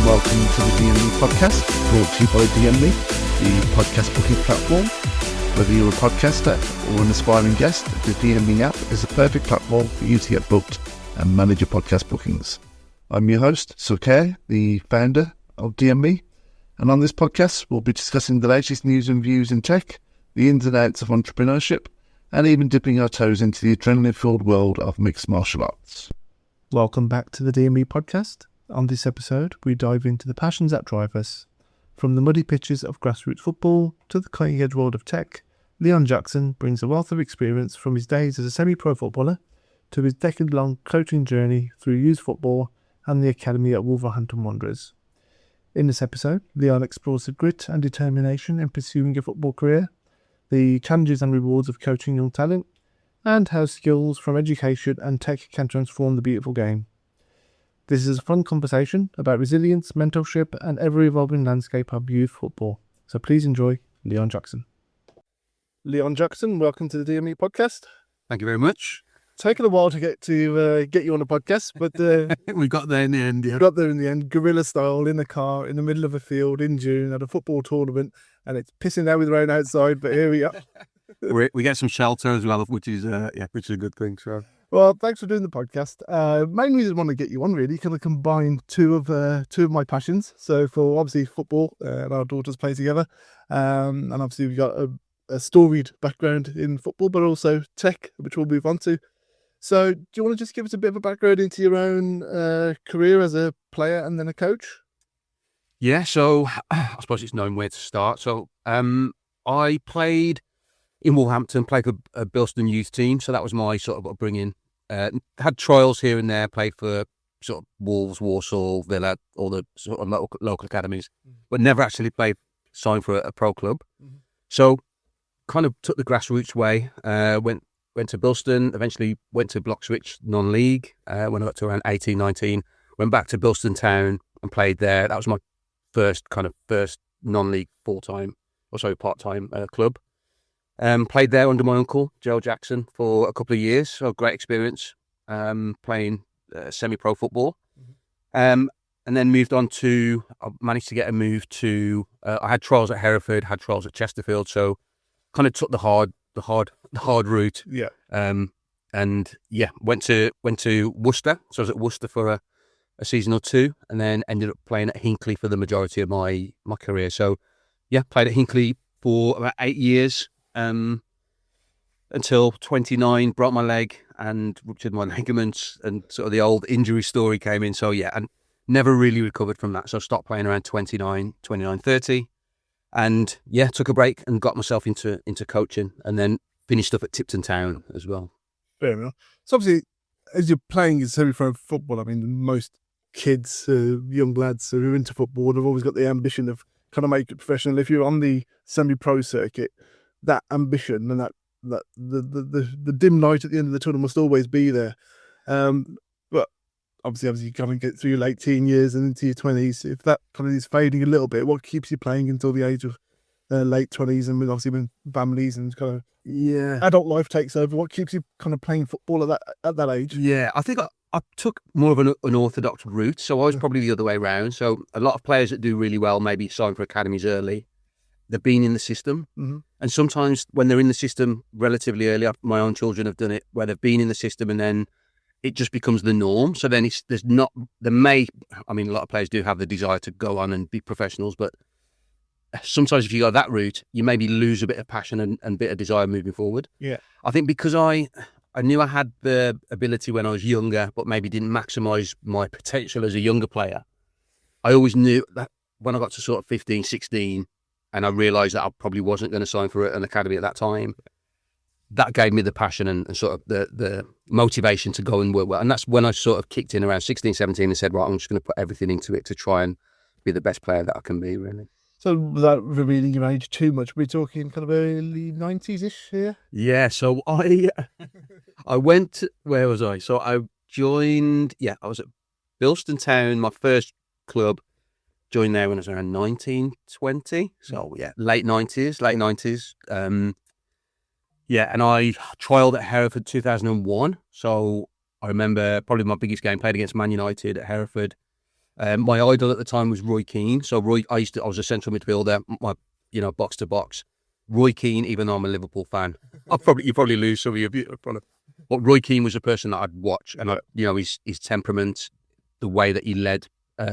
welcome to the DME podcast, brought to you by DME, the podcast booking platform. Whether you're a podcaster or an aspiring guest, the DME app is the perfect platform for you to get booked and manage your podcast bookings. I'm your host, Sukhay, the founder of DME, and on this podcast we'll be discussing the latest news and views in tech, the ins and outs of entrepreneurship, and even dipping our toes into the adrenaline-filled world of mixed martial arts. Welcome back to the DME podcast. On this episode, we dive into the passions that drive us. From the muddy pitches of grassroots football to the cutting-edge world of tech, Leon Jackson brings a wealth of experience from his days as a semi-pro footballer to his decade-long coaching journey through youth football and the academy at Wolverhampton Wanderers. In this episode, Leon explores the grit and determination in pursuing a football career, the challenges and rewards of coaching young talent, and how skills from education and tech can transform the beautiful game. This is a fun conversation about resilience, mentorship, and ever-evolving landscape of youth football. So please enjoy Leon Jackson. Leon Jackson, welcome to the DME podcast. Thank you very much. Taken a while to get you on the podcast, but we got there in the end. Yeah. Got there in the end, guerrilla style, in the car, in the middle of a field in June at a football tournament, and it's pissing down with rain outside. But here we are. We get some shelter as well, which is a good thing. So, well, thanks for doing the podcast. Main reason I want to get you on really kind of combine two of my passions. So for obviously football, and our daughters play together, and obviously we've got a storied background in football, but also tech, which we'll move on to. So do you want to just give us a bit of a background into your own career as a player and then a coach? Yeah, so I suppose it's knowing where to start. So I played in Wolverhampton, played for a Bilston youth team. So that was my sort of upbringing. Had trials here and there, played for sort of Wolves, Walsall, Villa, all the sort of local academies, but never actually signed for a pro club. Mm-hmm. So kind of took the grassroots way, went to Bilston, eventually went to Bloxwich non-league when I got to around 18, 19, went back to Bilston Town and played there. That was my first non-league part-time club. Played there under my uncle, Joe Jackson, for a couple of years. So great experience playing semi-pro football. Mm-hmm. And then moved on I managed to get a move to, I had trials at Hereford, had trials at Chesterfield. So kind of took the hard route. Yeah. And yeah, went to Worcester. So I was at Worcester for a season or two, and then ended up playing at Hinckley for the majority of my career. So yeah, played at Hinckley for about 8 years, until 29, broke my leg and ruptured my ligaments, and sort of the old injury story came in. So yeah, and never really recovered from that. So I stopped playing around 29, 30. And yeah, took a break and got myself into coaching, and then finished up at Tipton Town as well. Fair enough. So obviously, as you're playing semi-pro football, I mean, most kids, young lads who are into football, have always got the ambition of kind of make it professional. If you're on the semi-pro circuit, that ambition and that the dim light at the end of the tunnel must always be there. But obviously you kind of get through your late teen years and into your 20s. If that kind of is fading a little bit, what keeps you playing until the age of late 20s, and obviously when families and kind of adult life takes over, what keeps you kind of playing football at that age? Yeah, I think I took more of an unorthodox route, so I was probably the other way around. So a lot of players that do really well maybe sign for academies early. They've been in the system, mm-hmm. and sometimes when they're in the system relatively early, my own children have done it, where they've been in the system and then it just becomes the norm. So then a lot of players do have the desire to go on and be professionals, but sometimes if you go that route, you maybe lose a bit of passion and a bit of desire moving forward. Yeah. I think because I knew I had the ability when I was younger, but maybe didn't maximise my potential as a younger player, I always knew that when I got to sort of 15, 16, and I realised that I probably wasn't going to sign for an academy at that time, that gave me the passion and sort of the motivation to go and work well. And that's when I sort of kicked in around 16, 17 and said, right, I'm just going to put everything into it to try and be the best player that I can be, really. So without revealing your age too much, we're talking kind of early 90s-ish here? Yeah, so I went, where was I? So I joined, I was at Bilston Town, my first club. Joined there when I was around 19, 20. So yeah, late 90s. And I trialled at Hereford 2001. So I remember probably my biggest game, played against Man United at Hereford. My idol at the time was Roy Keane. So I was a central midfielder, box to box. Roy Keane, even though I'm a Liverpool fan, you probably lose some of you. But Roy Keane was a person that I'd watch, and his temperament, the way that he led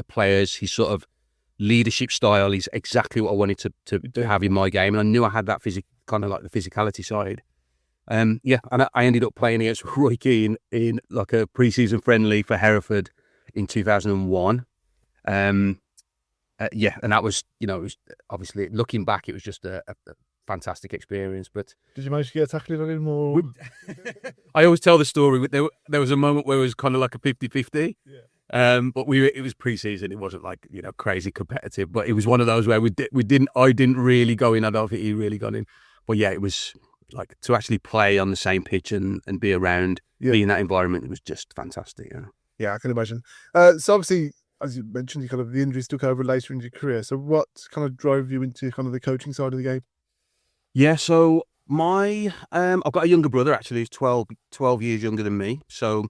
players, his sort of leadership style is exactly what I wanted to have in my game, and I knew I had that kind of like the physicality side. And I ended up playing against Roy Keane in like a pre-season friendly for Hereford in 2001. And that was, it was obviously looking back, it was just a fantastic experience. But did you manage to get a tackling on him? Or I always tell the story. There was a moment where it was kind of like a 50-50. Yeah. But it was pre-season. It wasn't like crazy competitive, but it was one of those where I didn't really go in. I don't think he really got in. But yeah, it was like to actually play on the same pitch and be around, be in that environment. It was just fantastic. Yeah, I can imagine. So obviously, as you mentioned, the injuries took over later in your career. So what kind of drove you into kind of the coaching side of the game? Yeah, so I've got a younger brother actually who's 12 years younger than me. So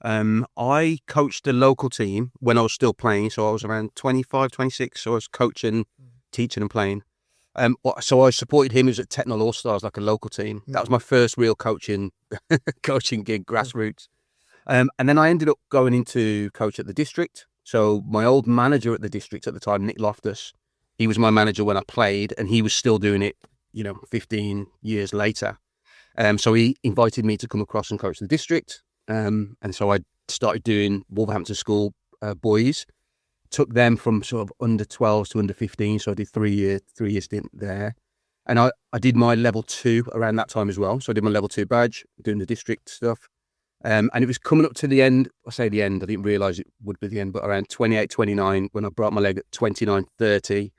I coached the local team when I was still playing. So I was around 25, 26. So I was coaching, teaching and playing. So I supported him. He was at Technol All-Stars, like a local team. That was my first real coaching gig, Grassroots. And then I ended up going into coach at the district. So my old manager at the district at the time, Nick Loftus, he was my manager when I played, and he was still doing it, 15 years later. So he invited me to come across and coach the district. And so I started doing Wolverhampton School boys. Took them from sort of under 12s to under 15, so I did 3 year stint there. And I did my level 2 around that time as well. So I did my level 2 badge, doing the district stuff. And it was coming up to the end. I say the end, I didn't realise it would be the end, but around 28, 29, when I broke my leg at 29, 30,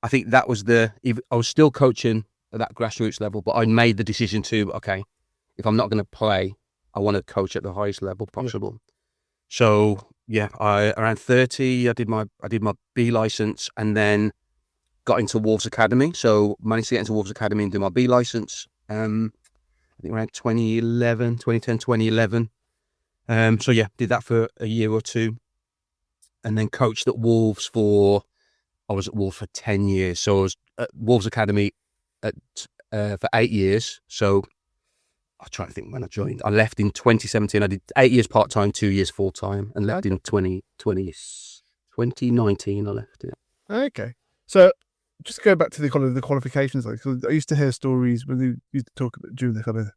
I think that was I was still coaching at that grassroots level, but I made the decision to, okay, if I'm not going to play, I want to coach at the highest level possible. Yeah. So around 30, I did my B license and then got into Wolves Academy. So managed to get into Wolves Academy and do my B license. I think around 2010, 2011. Did that for a year or two, and then coached at Wolves I was at Wolves for 10 years. So I was at Wolves Academy for 8 years. So I'm trying to think when I joined. I left in 2017. I did 8 years part-time, 2 years full-time, and left in 2019. I left it. Okay. So just go back to the qualifications. Because I used to hear stories when they used to talk about during the kind of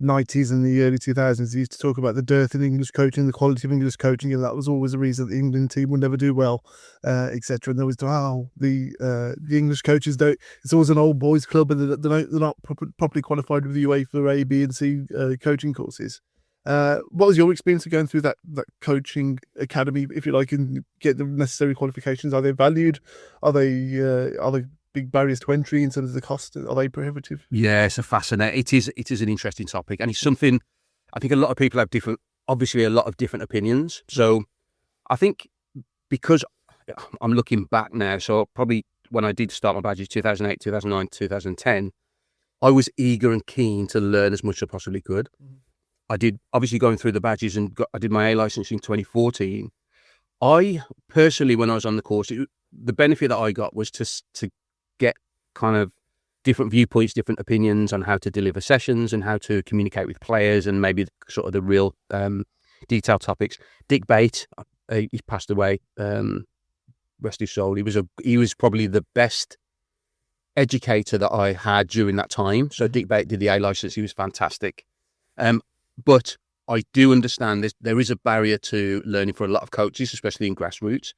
90s and the early 2000s. They used to talk about the dearth in English coaching, the quality of English coaching, and that was always a reason that the England team would never do well, etc. And there was the English coaches don't. It's always an old boys club, and they're not properly qualified with the UEFA A, B, and C coaching courses. What was your experience of going through that coaching academy, if you like, and get the necessary qualifications? Are they valued? Are they big barriers to entry in terms of the cost? Are they prohibitive? Yeah, it's a fascinating. It is an interesting topic, and it's something I think a lot of people have obviously a lot of different opinions. So I think because I'm looking back now, so probably when I did start my badges, 2008, 2009, 2010, I was eager and keen to learn as much as I possibly could. Mm-hmm. I did, obviously going through the badges, and I did my A licence in 2014. I personally, when I was on the course, the benefit that I got was to get kind of different viewpoints, different opinions on how to deliver sessions and how to communicate with players, and maybe sort of the real detailed topics. Dick Bate, he passed away, rest his soul. He was probably the best educator that I had during that time. So Dick Bate did the A licence. He was fantastic. But I do understand there is a barrier to learning for a lot of coaches, especially in grassroots.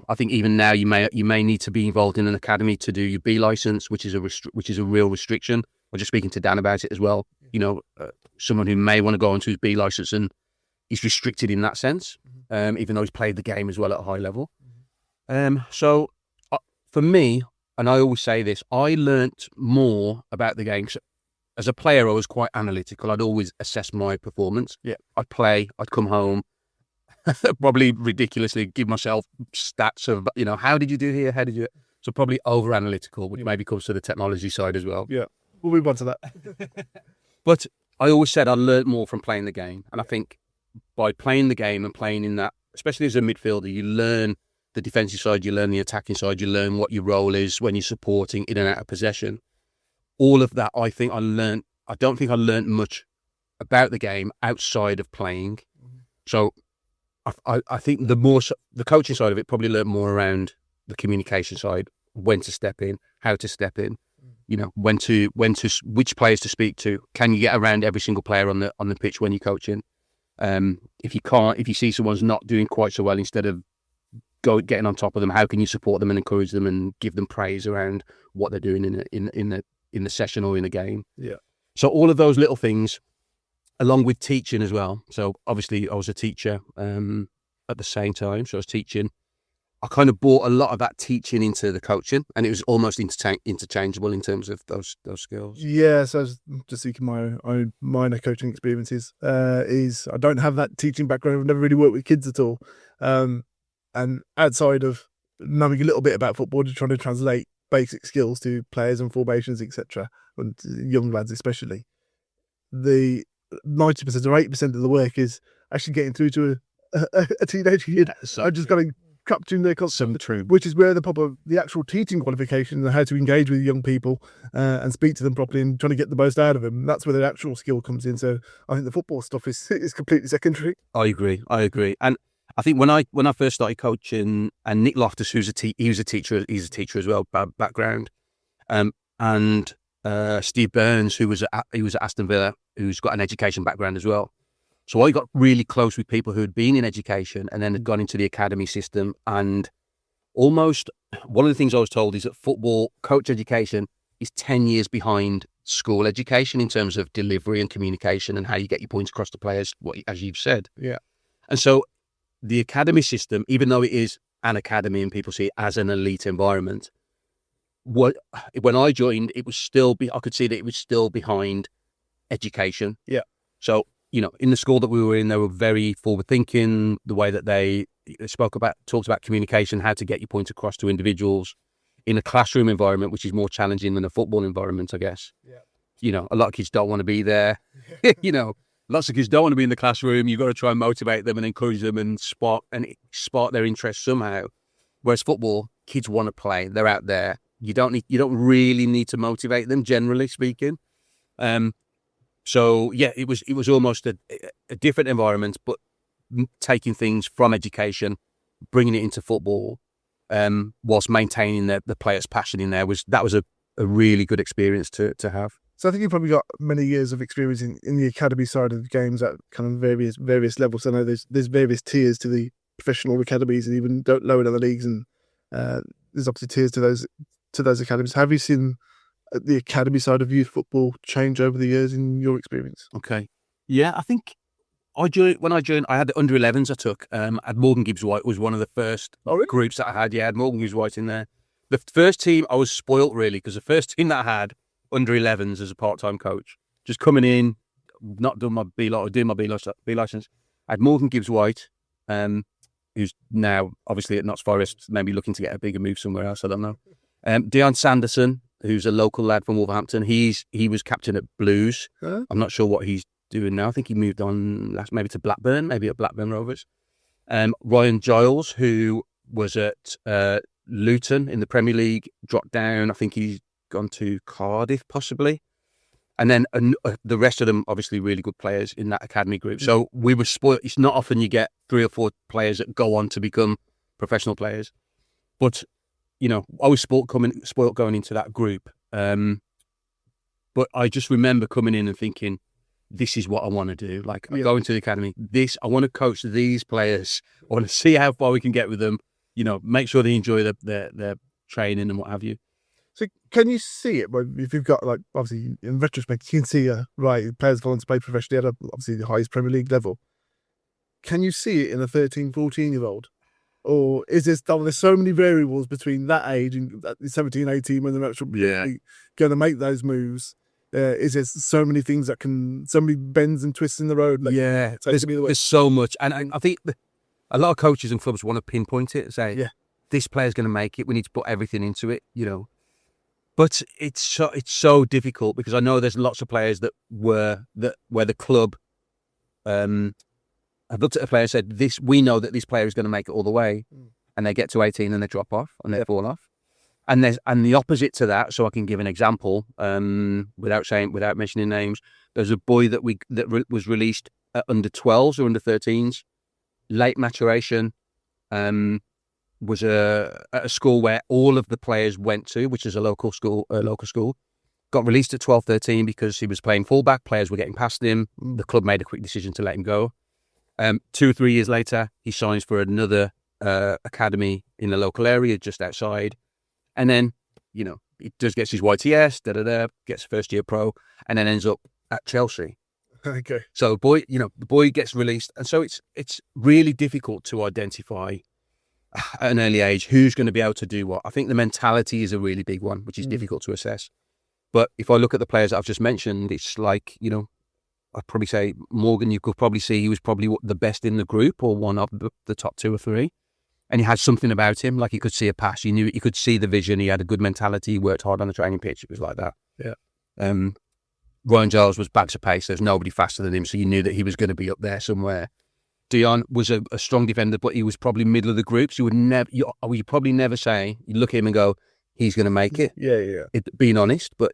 I think even now you may need to be involved in an academy to do your B license, which is a real restriction. I was just speaking to Dan about it as well. Someone who may want to go onto his B license and he's restricted in that sense, even though he's played the game as well at a high level. So for me, and I always say this, I learnt more about the game. So as a player, I was quite analytical. I'd always assess my performance. Yeah, I'd play. I'd come home. Probably ridiculously give myself stats of, how did you do here? How did you? So probably over analytical, which maybe comes to the technology side as well. Yeah, we'll move on to that. But I always said I learned more from playing the game. And I think by playing the game and playing in that especially as a midfielder, you learn the defensive side, you learn the attacking side, you learn what your role is when you're supporting in and out of possession. All of that, I think I learned. I don't think I learned much about the game outside of playing. So I think the coaching side of it probably learned more around the communication side, when to step in, how to step in, which players to speak to. Can you get around every single player on the pitch when you're coaching? If you see someone's not doing quite so well, instead of getting on top of them, how can you support them and encourage them and give them praise around what they're doing in the session or in the game? Yeah. So all of those little things, along with teaching as well. So obviously I was a teacher at the same time. So I was teaching. I kind of brought a lot of that teaching into the coaching, and it was almost interchangeable in terms of those skills. Yeah, so I was just seeking my own minor coaching experiences. I don't have that teaching background. I've never really worked with kids at all. And outside of knowing a little bit about football, just trying to translate basic skills to players and formations, etc., and young lads especially, the 90% or 8% of the work is actually getting through to a teenage kid. So I'm just going capturing their concept, true. which is where the actual teaching qualification and how to engage with young people and speak to them properly and trying to get the most out of them. That's where the actual skill comes in. So I think the football stuff is completely secondary. I agree. And I think when I first started coaching, and Nick Loftus, he's a teacher as well, background, and Steve Burns, he was at Aston Villa, who's got an education background as well. So I got really close with people who had been in education and then had gone into the academy system. And almost one of the things I was told is that football coach education is 10 years behind school education in terms of delivery and communication and how you get your points across to players, as you've said. Yeah. And so the academy system, even though it is an academy and people see it as an elite environment, when I joined, it was still I could see that it was still behind education. Yeah. So, in the school that we were in, they were very forward thinking, the way that they talked about communication, how to get your point across to individuals in a classroom environment, which is more challenging than a football environment, I guess. Yeah. A lot of kids don't want to be there. Lots of kids don't want to be in the classroom. You've got to try and motivate them and encourage them and spark their interest somehow. Whereas football, kids want to play. They're out there. You don't really need to motivate them, generally speaking. So yeah, it was almost a different environment, but taking things from education, bringing it into football, whilst maintaining the players' passion in there was a really good experience to have. So I think you've probably got many years of experience in the academy side of the games at kind of various levels. I know there's various tiers to the professional academies and even lower down the leagues, and there's obviously tiers to those academies. Have you seen the academy side of youth football change over the years in your experience? Okay, yeah, I think when I joined, I had the under 11s. I took at Morgan Gibbs-White was one of the first groups that I had. Yeah, I had Morgan Gibbs-White in there. The first team, I was spoilt really, because the first team that I had under 11s as a part-time coach, just coming in, not doing my B license. I had Morgan Gibbs-White, who's now obviously at Notts Forest, maybe looking to get a bigger move somewhere else. I don't know. Dion Sanderson, who's a local lad from Wolverhampton. He was captain at Blues. Huh? I'm not sure what he's doing now. I think he moved on maybe to Blackburn, maybe at Blackburn Rovers. Ryan Giles, who was at Luton in the Premier League, dropped down. I think he's gone to Cardiff possibly. And then the rest of them, obviously really good players in that academy group. So we were spoiled. It's not often you get 3 or 4 players that go on to become professional players. But, I was spoiled going into that group. But I just remember coming in and thinking, this is what I want to do. Like, I go into the academy, I want to coach these players. I want to see how far we can get with them, make sure they enjoy their training and what have you. So can you see it? If you've got, obviously, in retrospect, you can see, players going on to play professionally at, obviously, the highest Premier League level. Can you see it in a 13, 14-year-old? Or is there's so many variables between that age and 17, 18 when they're actually going to make those moves? Is there so many things so many bends and twists in the road? There's so much. And I think a lot of coaches and clubs want to pinpoint it and say, this player's going to make it. We need to put everything into it, But it's so difficult, because I know there's lots of players where the club I've looked at a player and said, we know that this player is going to make it all the way, and they get to 18 and they drop off and they fall off. And the opposite to that, so I can give an example, without mentioning names. There's a boy that was released at under 12s or under 13s, late maturation, was at a school where all of the players went to, which is a local school, got released at 12, 13 because he was playing fullback, players were getting past him, the club made a quick decision to let him go. 2 or 3 years later, he signs for another academy in the local area just outside. And then, he gets his YTS, gets first year pro, and then ends up at Chelsea. Okay. So the boy gets released. And so it's really difficult to identify at an early age who's going to be able to do what. I think the mentality is a really big one, which is difficult to assess. But if I look at the players that I've just mentioned, it's like, I'd probably say Morgan, you could probably see he was probably the best in the group or one of the top 2 or 3. And he had something about him, like he could see a pass. You could see the vision. He had a good mentality. He worked hard on the training pitch. It was like that. Yeah. Ryan Giles was bags of pace. There's nobody faster than him, so you knew that he was going to be up there somewhere. Dion was a strong defender, but he was probably middle of the group. So you probably never say, you look at him and go, he's going to make it. Yeah. Being honest, but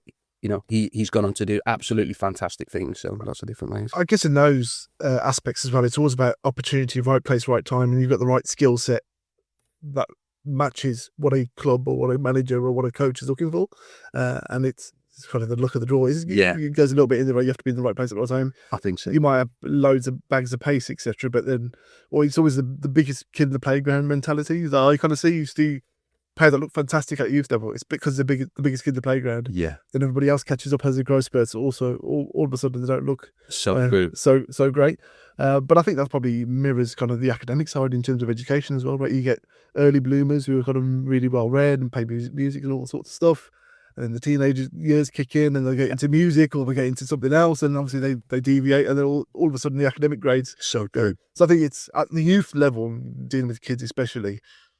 he's gone on to do absolutely fantastic things. So lots of different ways. I guess in those aspects as well, it's always about opportunity, right place, right time, and you've got the right skill set that matches what a club or what a manager or what a coach is looking for, and it's kind of the luck of the draw. It goes a little bit in the right. You have to be in the right place at the right time. I think so. You might have loads of bags of pace, etc., but then, it's always the biggest kid in the playground mentality that I kind of see. You see players that look fantastic at youth level. It's because they're the biggest kid in the playground. Yeah. Then everybody else catches up as they grow spurts. Also, all of a sudden they don't look so good, so great. But I think that probably mirrors kind of the academic side in terms of education as well, right? You get early bloomers who are kind of really well read and play music and all sorts of stuff. And then the teenage years kick in and they get into music or they get into something else, and obviously they deviate, and then all of a sudden the academic grades. So good. So I think it's at the youth level, dealing with kids especially,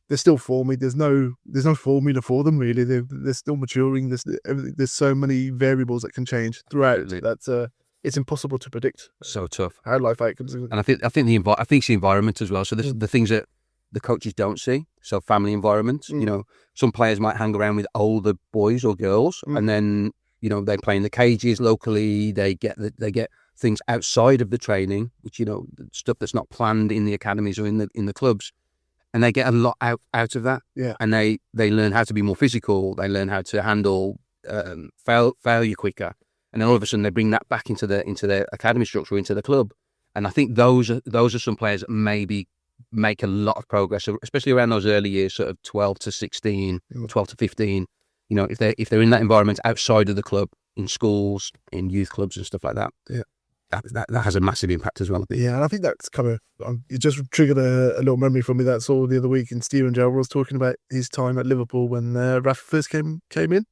they're still forming. There's no formula for them really. They're still maturing. There's so many variables that can change throughout. Absolutely. That's it's impossible to predict. So tough. How life outcomes. And I think it's the environment as well. So this is the things that the coaches don't see. So family environment. Some players might hang around with older boys or girls, and then they play in the cages locally. They get things outside of the training, which stuff that's not planned in the academies or in the clubs. And they get a lot out of that. Yeah. And they learn how to be more physical. They learn how to handle failure quicker. And then all of a sudden they bring that back into their academy structure, into the club. And I think those are some players that maybe make a lot of progress, especially around those early years, sort of 12 to 16, 12 to 15. If they're in that environment outside of the club, in schools, in youth clubs and stuff like that. Yeah. That has a massitive impact as well. Yeah, and I think that's kind of, it just triggered a little memory for me that I saw the other week. And Steven Gerrard was talking about his time at Liverpool when Rafa first came in.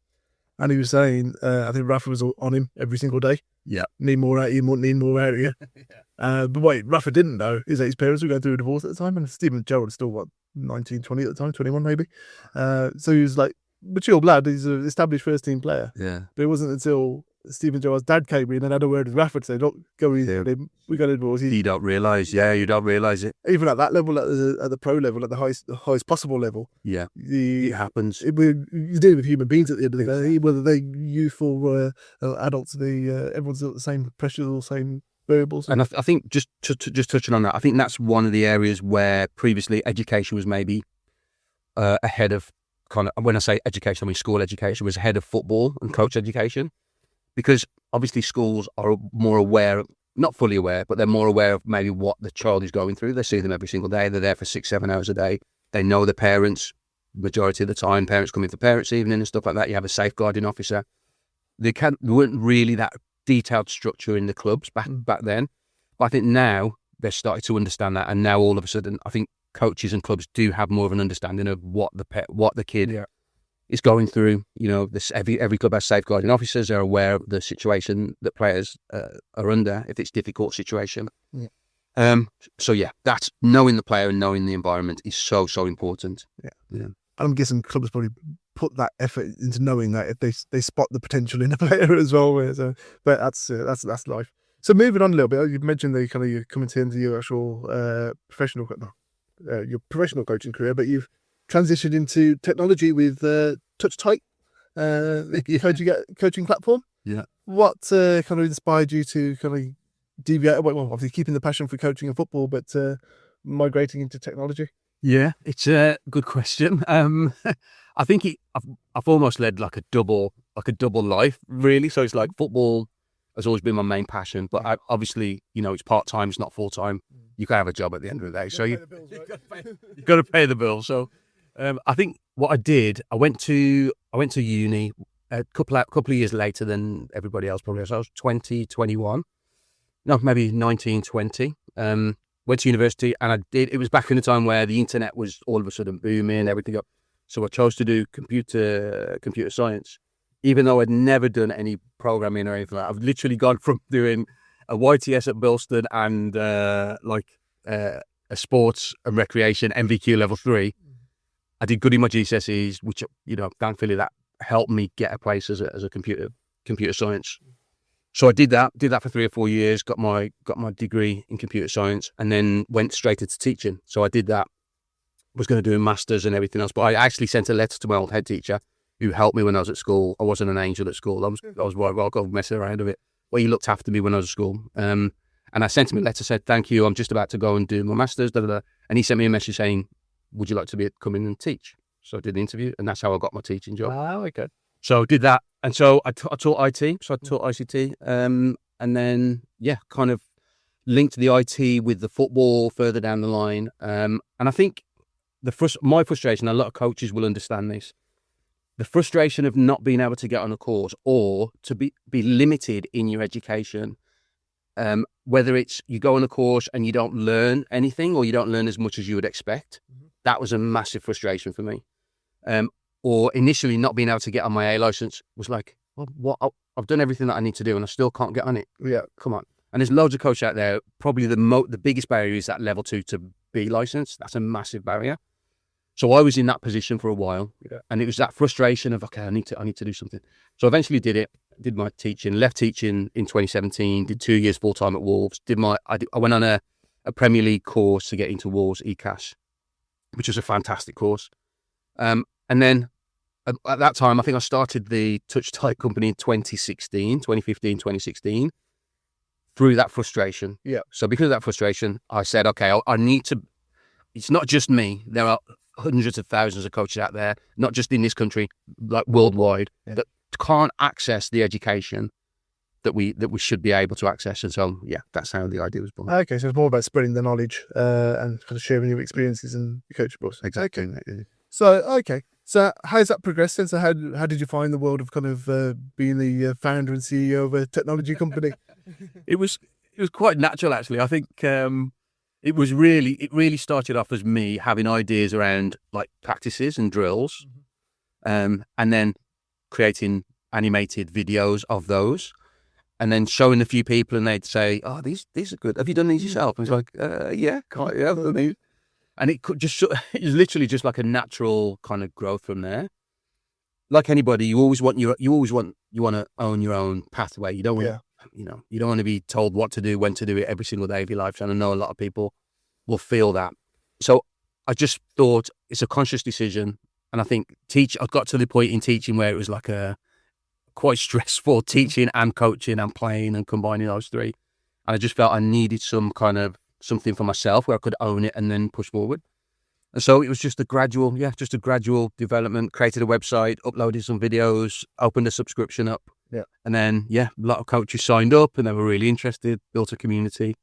And he was saying, I think Rafa was on him every single day. Yeah. Need more out of you, need more out of you. But what Rafa didn't know is that his parents were going through a divorce at the time. And Steven Gerrard was still, 19, 20 at the time, 21 maybe. So he was like, mature lad, he's an established first team player. Yeah. But it wasn't until Steven Gerrard's dad came in and had a word with Rafa to say, look, go easy on him. We got a divorce. You don't realise it. Even at that level, at the pro level, at the highest possible level. Yeah. It happens. You're dealing with human beings at the end of the day, whether they're youth or adults, everyone's got the same pressures or same variables. And I think just touching on that, I think that's one of the areas where previously education was maybe ahead of kind of, when I say education, I mean school education was ahead of football and coach education. Because obviously schools are more aware, not fully aware, but they're more aware of maybe what the child is going through. They see them every single day. They're there for 6-7 hours a day. They know the parents, majority of the time. Parents come in for parents' evening and stuff like that. You have a safeguarding officer. There weren't really that detailed structure in the clubs back then. But I think now they're starting to understand that. And now all of a sudden, I think coaches and clubs do have more of an understanding of what the kid is going through. Every club has safeguarding officers. They're aware of the situation that players are under if it's a difficult situation. That's knowing the player and knowing the environment is so important. Yeah. I'm guessing clubs probably put that effort into knowing that if they spot the potential in a player as well. But that's life. So moving on a little bit, you mentioned that you're coming to the end of your actual your professional coaching career, but you've transitioned into technology with Touchtight, the coaching platform. Yeah. What kind of inspired you to kind of deviate? Well, obviously keeping the passion for coaching and football, but migrating into technology. Yeah, it's a good question. I think I've almost led like a double life, really. So it's like football has always been my main passion, but obviously, it's part-time, it's not full-time. You can have a job at the end of the day. So you've got to pay the bills. So I think what I did, I went to uni a couple of years later than everybody else probably. So I was 20, 21. No, maybe 19, 20. Went to university, and it was back in the time where the internet was all of a sudden booming, everything up. So I chose to do computer science, even though I'd never done any programming or anything like that. I've literally gone from doing a YTS at Bilston and a sports and recreation MVQ level 3. I did good in my GCSEs, which, thankfully that helped me get a place as a computer science. So I did that for 3 or 4 years, got my degree in computer science, and then went straight into teaching. So I did that, was going to do a master's and everything else, but I actually sent a letter to my old head teacher who helped me when I was at school. I wasn't an angel at school. I was right, well, I got messing around with it. Well, he looked after me when I was at school. And I sent him a letter, said, thank you, I'm just about to go and do my master's, and he sent me a message saying, would you like to come in and teach? So I did the interview, and that's how I got my teaching job. Oh, okay. So I did that. And so I taught IT, so I taught ICT, and then, kind of linked the IT with the football further down the line. And I think my frustration, a lot of coaches will understand this, the frustration of not being able to get on a course or to be limited in your education, whether it's you go on a course and you don't learn anything or you don't learn as much as you would expect. That was a massive frustration for me. Or initially not being able to get on my A license was like, well, what? I've done everything that I need to do and I still can't get on it. Yeah, come on. And there's loads of coaches out there. Probably the biggest barrier is that level 2 to B license. That's a massive barrier. So I was in that position for a while, and it was that frustration of, okay, I need to do something. So I eventually did my teaching, left teaching in 2017, did 2 years full time at Wolves. I went on a Premier League course to get into Wolves eCash, which was a fantastic course. And then at that time, I think I started the Touchtight company in 2015, 2016, through that frustration. Yeah. So because of that frustration, I said, okay, I need to, it's not just me. There are hundreds of thousands of coaches out there, not just in this country, like worldwide, that can't access the education that we should be able to access. And so, that's how the idea was born. Okay, so it's more about spreading the knowledge and kind of sharing your experiences and your coaching books. Exactly. Okay. So how's that progressed? So how did you find the world of kind of being the founder and CEO of a technology company? It was quite natural, actually. I think it really started off as me having ideas around like practices and drills, and then creating animated videos of those, and then showing a few people, and they'd say, "Oh, these are good. Have you done these yourself?" And it's like, "Yeah, I've done these." And it was literally just like a natural kind of growth from there. Like anybody, you want to own your own pathway. You don't want, you don't want to be told what to do, when to do it every single day of your life. And I know a lot of people will feel that. So I just thought it's a conscious decision. And I think I got to the point in teaching where it was like a quite stressful teaching and coaching and playing and combining those three. And I just felt I needed something for myself where I could own it and then push forward. And so it was just a gradual development, created a website, uploaded some videos, opened a subscription up. Yeah. And then, a lot of coaches signed up and they were really interested, built a community.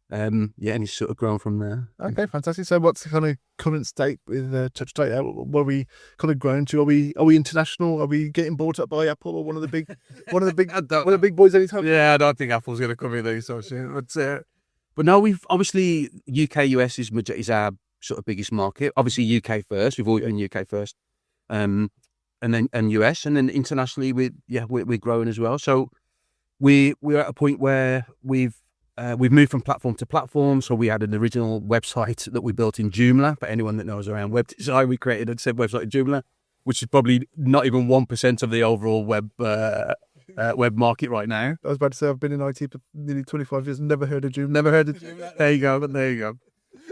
And it's sort of grown from there. Okay, fantastic. So what's the kind of current state with Touchtight? What are we kind of grown to? Are we international? Are we getting bought up by Apple or one of the big boys anytime? Yeah, I don't think Apple's going to come in there so soon. But no, we've obviously UK, US is our sort of biggest market. Obviously UK first. We've always been UK first, and US, and then internationally we're growing as well. So we're at a point where we've moved from platform to platform. So we had an original website that we built in Joomla. For anyone that knows around web design, we created a said website in Joomla, which is probably not even 1% of the overall web web market right now. I was about to say, I've been in IT for nearly 25 years, never heard of Zoom. Never heard of Zoom. There you go.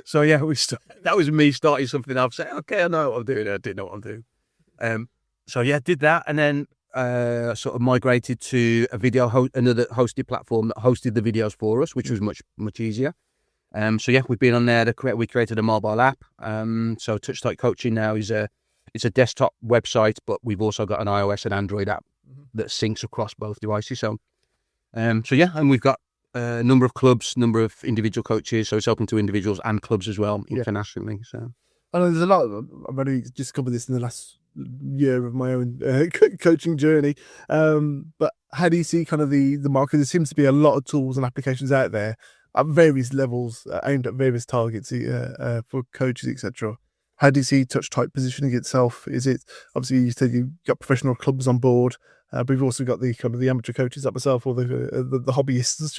So yeah, that was me starting something up, saying, okay, I know what I'm doing. I didn't know what I'm doing. So yeah, did that, and then sort of migrated to another hosted platform that hosted the videos for us, which was much easier. So yeah, we've been on there. We created a mobile app. So Touchtight Coaching now it's a desktop website, but we've also got an iOS and Android app that syncs across both devices. So yeah, and we've got a number of clubs, number of individual coaches. So it's open to individuals and clubs as well internationally. So I know there's a lot. I've only just covered this in the last year of my own coaching journey. But how do you see kind of the market? There seems to be a lot of tools and applications out there at various levels, aimed at various targets for coaches, etc. How do you see Touchtight positioning itself? Is it, obviously you said you've got professional clubs on board, but we've also got the kind of the amateur coaches like myself, or the hobbyists,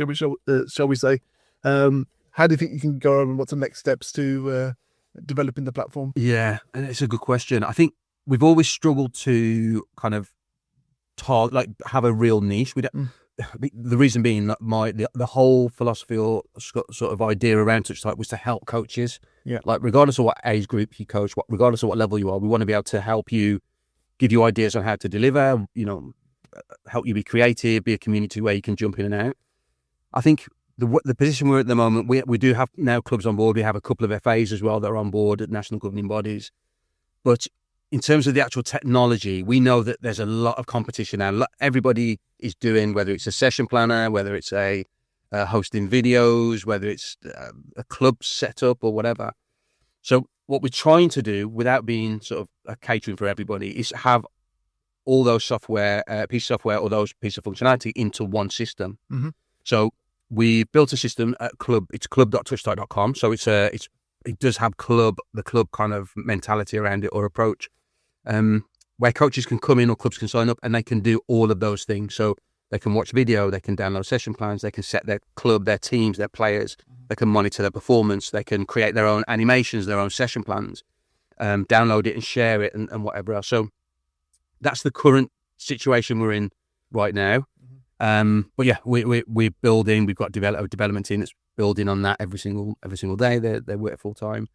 shall we say? How do you think you can go on? What's the next steps to developing the platform? Yeah, and it's a good question. I think we've always struggled to kind of have a real niche. We don't. The reason being that the whole philosophy or sort of idea around Touchtight was to help coaches. Yeah. Like regardless of what age group you coach, regardless of what level you are, we want to be able to help you, give you ideas on how to deliver. Help you be creative, be a community where you can jump in and out. I think the position we're at the moment, we do have now clubs on board. We have a couple of FAs as well that are on board at national governing bodies. But in terms of the actual technology, we know that there's a lot of competition now. Everybody is doing, whether it's a session planner, whether it's a hosting videos, whether it's a club setup or whatever. So what we're trying to do, without being sort of a catering for everybody, is have all those piece of software or those piece of functionality into one system. Mm-hmm. So we built a system at Club. It's club.touchtight.com. So it does have the club kind of mentality around it or approach, where coaches can come in or clubs can sign up and they can do all of those things. So they can watch video, they can download session plans, they can set their club, their teams, their players, they can monitor their performance, they can create their own animations, their own session plans, download it and share it and whatever else. So that's the current situation we're in right now. But yeah, we're building. We've got a development team that's building on that every single day. They work full time.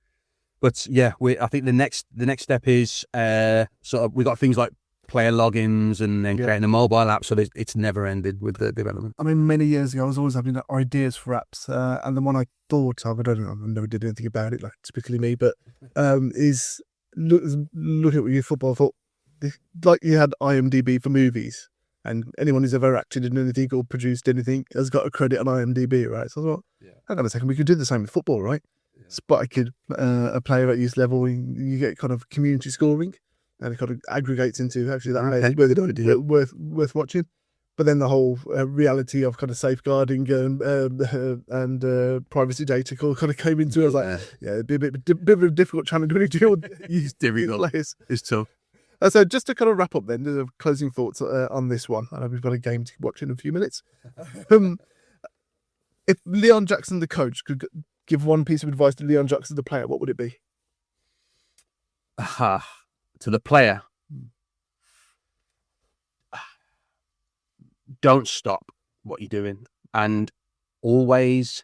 But yeah, I think the next step is sort of, we've got things like player logins and then creating a mobile app, so it's never ended with the development. I mean, many years ago, I was always having ideas for apps, and the one I thought of, I never did anything about it, like typically me, but is look at your football. I thought, like you had IMDb for movies, and anyone who's ever acted in anything or produced anything has got a credit on IMDb, right? So I thought, hang on a second, we could do the same with football, right? Yeah. Spotted a player at youth level, you get kind of community scoring, and it kind of aggregates into actually that worth watching. But then the whole reality of kind of safeguarding and privacy data kind of came into it. I was like, it'd be a bit of a difficult challenge when you deal with these players. It's tough. So just to kind of wrap up then, the closing thoughts on this one. I know we've got a game to watch in a few minutes. If Leon Jackson, the coach, could give one piece of advice to Leon Jackson, the player, what would it be? To the player, don't stop what you're doing and always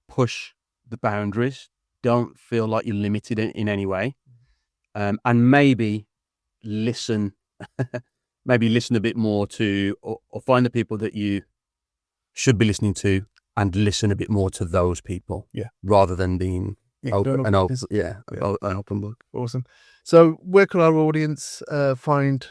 push the boundaries. Don't feel like you're limited in any way, and maybe listen a bit more to or find the people that you should be listening to and listen a bit more to those people, rather than being an open book. Awesome. So where can our audience find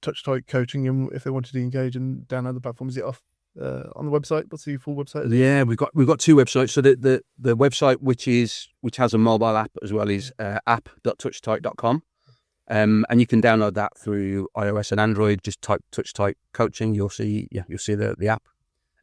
Touchtight Coaching, and if they wanted to engage and download the platform? Is it off on the website? What's the full website? Yeah, we've got two websites. So the website which has a mobile app as well is app.touchtight.com. And you can download that through iOS and Android. Just type Touchtight Coaching. You'll see the app.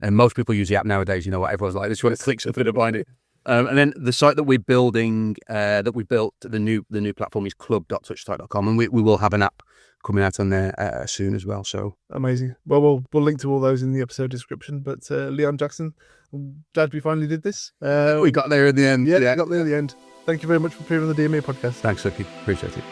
And most people use the app nowadays. You know what? Everyone's like, this one clicks something to find it. And then the site that we're building, that we built, the new platform is club.touchtight.com, and we will have an app coming out on there soon as well. So amazing. Well, we'll link to all those in the episode description. But Leon Jackson, I'm glad we finally did this. We got there in the end. Yeah, we got there in the end. Thank you very much for appearing on the DMA podcast. Thanks, Suki. Appreciate it.